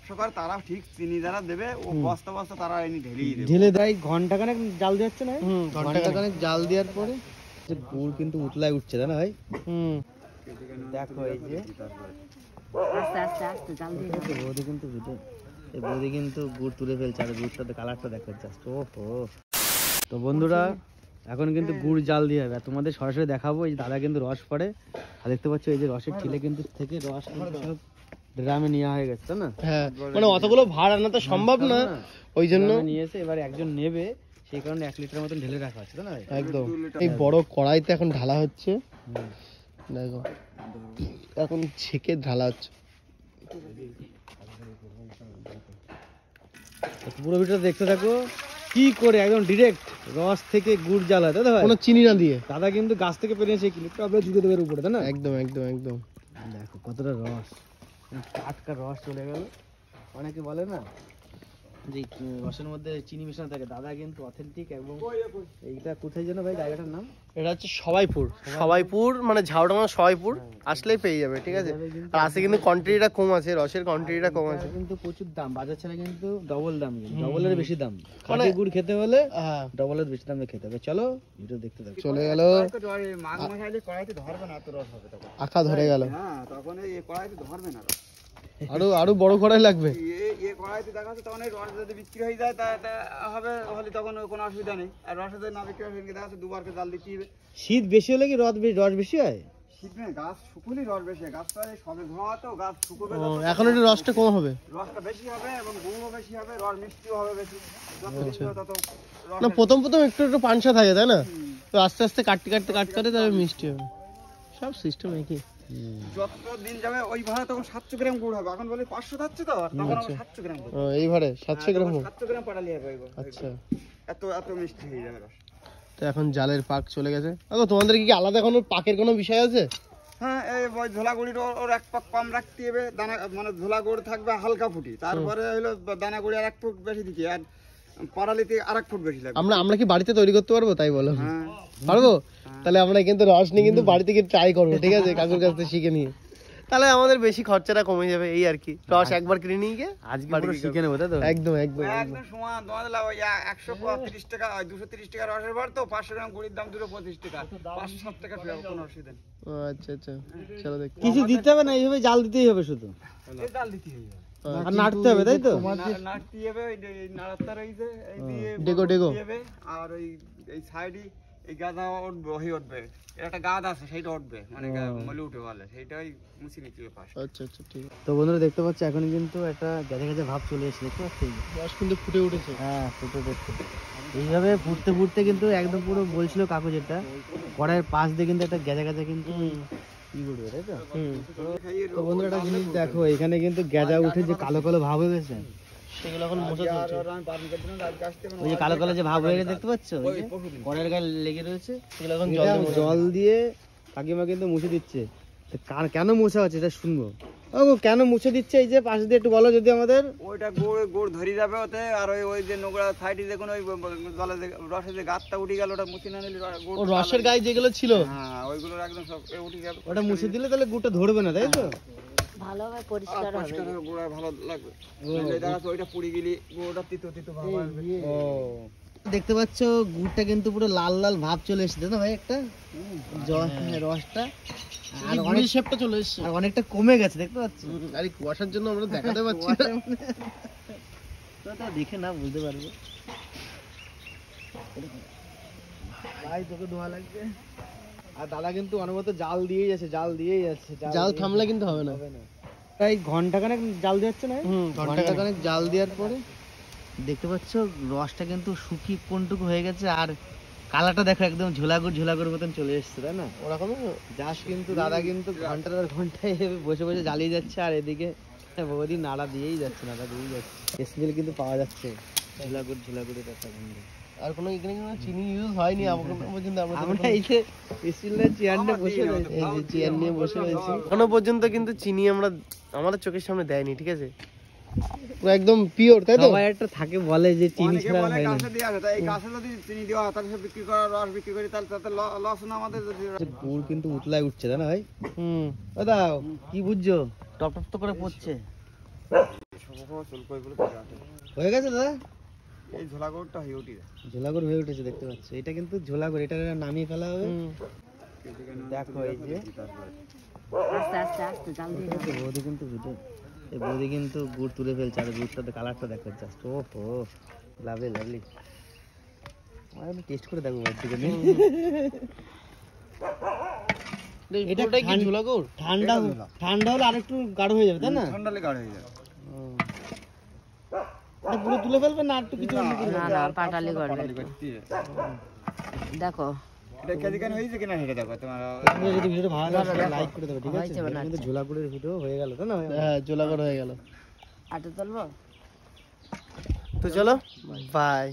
ব্যবসা করে তারা ঠিক চিনি যারা দেবে ও বস্তা বস্তা তারা এনে ঢেলে দেয়। ঘন্টাখানেক জাল দিচ্ছে না, ঘন্টাখানেক জাল দেওয়ার পরে গুড় কিন্তু উতলায় উঠছে, তাই না ভাই? দেখো এই যে আস্তে আস্তে আস্তে জাল দিয়ে বৌদি কিন্তু বৌদি কিন্তু গুড় তুলে ফেলছে, আর গুড়টাতে কালারটা দেখো জাস্ট। ওহো, তো বন্ধুরা এখন কিন্তু গুড় জাল দিয়ে হবে, তোমাদের সরাসরি দেখাবো। এই দাদা কিন্তু রস পড়ে, আর দেখতে পাচ্ছ এই যে রসের ঠিলে কিন্তু থেকে রস সব ড্রামে নেওয়া হয়ে গেছে, তাই না? হ্যাঁ, মানে অতগুলো ভাড় আনা তো সম্ভব না, ওই জন্য নিয়েছে। এবার একজন নেবে, সেই কারণে 1 লিটার মতন ঢেলে রাখা হচ্ছে, তাই না? একদম। এই বড় কড়াইতে এখন ঢালা হচ্ছে, দেখো এখন ছেঁকে ঢালা হচ্ছে। পুরো ভিডিওটা দেখতে থাকো, কি করে একদম ডিরেক্ট রস থেকে গুড় জাল হয়, দাদা কোনো চিনি না দিয়ে। দাদা কিন্তু গাছ থেকে পেরিয়েছে, ক্লিপটা আমরা জুড়ে দেবে উপরে, তাই না? একদম একদম একদম। দেখো কতটা রস, টাটকা রস চলে গেল। অনেকে বলে না যে রসের মধ্যে চিনি মেশানো থাকে, দাদা কিন্তু অথেন্টিক। এবং এইটা কোথায় যেন ভাই জায়গাটার নাম? এটা হচ্ছে সবাইপুর। সবাইপুর মানে ঝাউডাঙ্গা সবাইপুর আসলেই পেয়ে যাবে, ঠিক আছে? আর আসে কিন্তু কোয়ান্টিটিটা কম আছে, রসের কোয়ান্টিটিটা কম আছে, কিন্তু প্রচুর দাম। বাজার ছাড়া কিন্তু ডবল দাম, ডবলের বেশি দাম। খাঁটি গুড় খেতে হলে ডবলের বেশি দামে খেতে হবে। চলো ভিডিও দেখতে থাকো। চলে গেল, মাঘ মাসে কড়াইতে ধরবে না, এত রস হবে তখন, আখা ধরে গেল। হ্যাঁ, তখন এই কড়াইতে ধরবে না, আরো বড় কড়াই লাগবে। এই কড়াইতে দেখা যাচ্ছে তখন এই রস যদি বিক্রি হয়ে যায় তা হবে, হলে তখন কোনো অসুবিধা নেই। আর রস যদি না বিক্রি হয় দেখা যাচ্ছে দুবার করে জাল দিতে হবে। শীত বেশি হলে কি রস বেশি হয়? শীত নেই, গাছ শুকুলেই রস বেশি হয়। গাছটা সবে ধোয়া তো, গাছ শুকোবে, এখন একটু রসটা কম হবে, রসটা বেশি হবে এবং গুঁড়ো বেশি হবে, রস মিষ্টিও হবে বেশি। না, প্রথম একটু একটু পানসা থাকে, তাই না? তো আস্তে আস্তে কাটতে তবে মিষ্টি হবে। সব সিস্টেম একই। যত দিন যাবে ওই ভাড়া তখন 700 গ্রাম গুড় হবে। এখন বলে 500 যাচ্ছে তো, তখন 700 গ্রাম গুড়। এই ভাড়ে 700 গ্রাম, 700 গ্রাম পাটালি হবে। আচ্ছা, এত মিষ্টি হয়ে যাবে রস। তো এখন জালের পাক চলে গেছে। তোমাদের কি আলাদা কোনো পাকের কোনো বিষয় আছে? হ্যাঁ, এই ঝোলা গুড়ির ওর 1 পাক কম রাখতে হবে। দানা মানে ঝোলা গুড় থাকবে হালকা ফুটি, তারপরে হলো দানা গুড়ি আর 1 ফুট বেশি দিতে, আর পাটালিতে আর 1 ফুট বেশি লাগবে। আমরা কি বাড়িতে তৈরি করতে পারবো? তাই বলো। হ্যাঁ পারবো। তাহলে আমরা কিন্তু রস নিয়ে কিন্তু বাড়িতে গিয়ে ট্রাই করবো, ঠিক আছে? কাকুর কাছ থেকে শিখে নিয়ে, তাহলে আমাদের বেশি খরচাটা কমে যাবে। এই আর কি, রস একবার কিনে নিয়ে গিয়ে আজকে পুরো শিখে নেবো, তাই তো? একদম একদম একদম সমান। তোমাদের 130 টাকা 230 টাকা রসের বার, তো 500 গ্রাম গুড়ির দাম 225 টাকা, 560 টাকা ফেরত, কোনো অসুবিধা নেই। আচ্ছা আচ্ছা, চলো দেখ। কিছু দিতে হবে না, এইভাবে জাল দিতেই হবে, শুধু জাল দিতেই হবে আর নাড়তে হবে, তাই তো? নাড়তে হবে, ওই নাড়াতে রইছে এই দিয়ে ডেগো আর এই সাইডে এই গাদা উঠবে, একটা গাদ আছে সেইটা উঠবে, মানে মলে উঠে বলে, সেইটাই মুছে নিতে হবে পাশ। আচ্ছা আচ্ছা, ঠিক আছে। তো বন্ধুরা দেখতে পাচ্ছ এখন কিন্তু একটা গেজে ভাব চলে এসেছে, দেখতে পাচ্ছ? রস কিন্তু ফুটে উঠেছে। হ্যাঁ, ফুটে এইভাবে ফুটতে কিন্তু একদম পুরো বলছিল কাকু, যেটা কড়াইয়ের পাশ দিয়ে কিন্তু একটা গেজা কিন্তু কি করবে, তাই তো? তো বন্ধুরা একটা জিনিস দেখো, এখানে কিন্তু গেজা উঠে যে কালো কালো ভাব হয়ে গেছে, সেগুলো এখন মোছা চলছে। ওই যে কালো কালো যে ভাব হয়ে গেছে দেখতে পাচ্ছ, কড়াইয়ের গায়ে লেগে রয়েছে, সেগুলো এখন জল দিয়ে কাকিমা কিন্তু মুছে দিচ্ছে। কেন মোছা হচ্ছে এটা শুনবো। কেন মুছে দিচ্ছে এই যে পাশ দিয়ে, একটু বলো যদি আমাদের। ওইটা গুড় ধরে যাবে ওতে, আর ওই যে নোংরা সাইডে দেখুন ওই জলে রসের যে গাছটা উঠে গেল, ওটা মুছে না নিলে রসের গায়ে যেগুলো ছিল, হ্যাঁ ওইগুলো একদম সব উঠে যাবে। ওটা মুছে দিলে তাহলে গুড়টা ধরবে না, তাই তো? ভালোভাবে পরিষ্কার হবে, গুড় ভালো লাগবে। ওইটা পুড়ে গেলে গুড়টা তিতো ভাব আসবে। ও, দেখতে পাচ্ছ গুড়টা কিন্তু পুরো লাল লাল ভাব চলে এসেছে না ভাই, একটা রসটা আর অনেক শেপটা চলে এসেছে, আর অনেকটা কমে গেছে দেখতে পাচ্ছ। আরে কুয়াশার জন্য আমরা দেখাতে পাচ্ছি না, তো দেখে না বুঝতে পারবে ভাই, তোকে ধোয়া লাগবে। আর দাদা কিন্তু অনবরত জাল দিয়েই যাচ্ছে, জাল থামলে কিন্তু হবে না। তাই ঘন্টাখানেক জাল দিচ্ছে না, ঘন্টাখানেক জাল দেওয়ার পরে দেখতে পাচ্ছ রসটা কিন্তু শুকিয়ে কোনটুকু হয়ে গেছে, আর কালারটা দেখো একদম ঝোলাগুড় মতন চলে এসছে, তাই না? ওরকম জাস্ট কিন্তু দাদা কিন্তু ঘন্টায় বসে জ্বালিয়ে যাচ্ছে, আর এদিকে বৌদি নাড়া দিয়েই যাচ্ছে, স্মেল কিন্তু পাওয়া যাচ্ছে ঝোলাগুড়ের একটা গন্ধ। আর কোনো এখানে কোনো চিনি ইউজ হয়নি পর্যন্ত। আমরা এই যে চেয়ার নিয়ে বসে রয়েছি, এখনো পর্যন্ত কিন্তু চিনি আমরা আমাদের চোখের সামনে দেয়নি, ঠিক আছে? একদম পিওর, তাই তো? একটা থাকে বলে যে চিনি ছাড়া হয় না, গাছে দেয়া আছে, তাই এই গাছে যদি চিনি দেওয়া হয় তাহলে বিক্রি করা, রস বিক্রি করি, তাহলে তাতে লস না আমাদের। গুড় কিন্তু উতলায় উঠছে, তাই না ভাই? দাদা কি বুঝছো? টপ টপ তো করে পড়ছে। দেখো চুলকইগুলো কেটে আছে। হয়ে গেছে দাদা? এই ঝোলা গরুটা হয়ে উঠি ঝোলাগড় হয়ে উঠেছে দেখতে পাচ্ছ, এটা কিন্তু ঝোলাগড়, এটা নামিয়ে ফেলা হবে। দেখো এই যে বৌদি কিন্তু ভিডিও, এই বৌদি কিন্তু গুড় তুলে ফেলছে, আর গুড়টাতে কালারটা দেখো জাস্ট, ও হো লাভলি লাভলি। আমি টেস্ট করে দেখবো বাড়িতে গিয়ে। এটা কি ঝোলাগড়? ঠান্ডা ঠান্ডা হলে আরেকটু গাঢ় হয়ে যাবে তাই না? ঠান্ডা হলে গাঢ় হয়ে যাবে। এটা পুরো তুলে ফেলবে না একটু কিছু? না না পাটালি করবে দেখো। এটা কেজি কেন হয়েছে কিনা সেটা দেখো তোমার। আপনাদের যদি ভিডিওটা ভালো লাগে লাইক করে দেবে, ঠিক আছে? এটা কিন্তু ঝোলাগড়ের ভিডিও হয়ে গেল তাই না? হ্যাঁ ঝোলাগড় হয়ে গেল। আটা তুলবো। তো চলো বাই।